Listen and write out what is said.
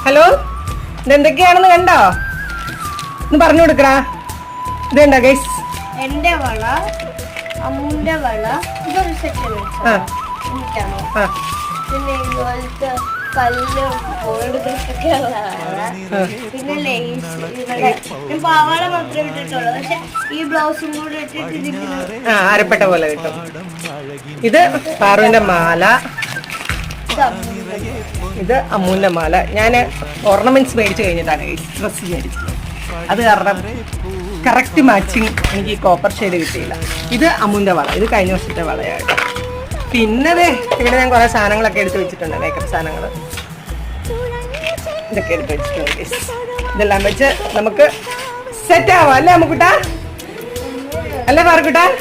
Hello, ഇതെന്തൊക്കെയാണെന്ന് കണ്ടോ? ഒന്ന് പറഞ്ഞു കൊടുക്കടാ. ഇതെന്താ ഗൈസ്? എന്റെ വള, അമ്മുന്റെ വള, ഇതൊരു സെറ്റ് എനിക്കാണോ? പിന്നെ ഇതുപോലത്തെ കല്ല് ഗോൾഡൊക്കെ ഉള്ള വള, പിന്നെ ലേസ്. ഇവിടെ ഞാൻ പാവാട മാത്രമേ ഇട്ടിട്ടുള്ളൂ, പക്ഷെ ഈ ബ്ലൗസും കൂടെ ഇട്ടിട്ട് അരപ്പെട്ട പോലെ കിട്ടും. ഇത് പാറുവിന്റെ മാല, ഇത് അമ്മൂന്റെ മാല. ഞാൻ ഓർണമെന്റ്സ് മേടിച്ചു കഴിഞ്ഞിട്ടാണ് ഡ്രസ് മേടിച്ചത്. അത് കാരണം കറക്റ്റ് മാച്ചിങ് എനിക്ക് ഈ കോപ്പർ ഷെയ്ഡ് കിട്ടിയില്ല. ഇത് അമ്മൂന്റെ വള, ഇത് കഴിഞ്ഞ വർഷത്തെ വളയാണ്. പിന്നെ ഇവിടെ ഞാൻ കുറെ സാധനങ്ങളൊക്കെ എടുത്ത് വെച്ചിട്ടുണ്ട്, മേക്കപ്പ് സാധനങ്ങൾ ഇതൊക്കെ എടുത്ത് വെച്ചിട്ടുണ്ട്. ഇതെല്ലാം വെച്ച് നമുക്ക് സെറ്റ് ആവാം അല്ലേ അമ്മുക്കുട്ടാ? അല്ലേ പാറുക്കുട്ടാ?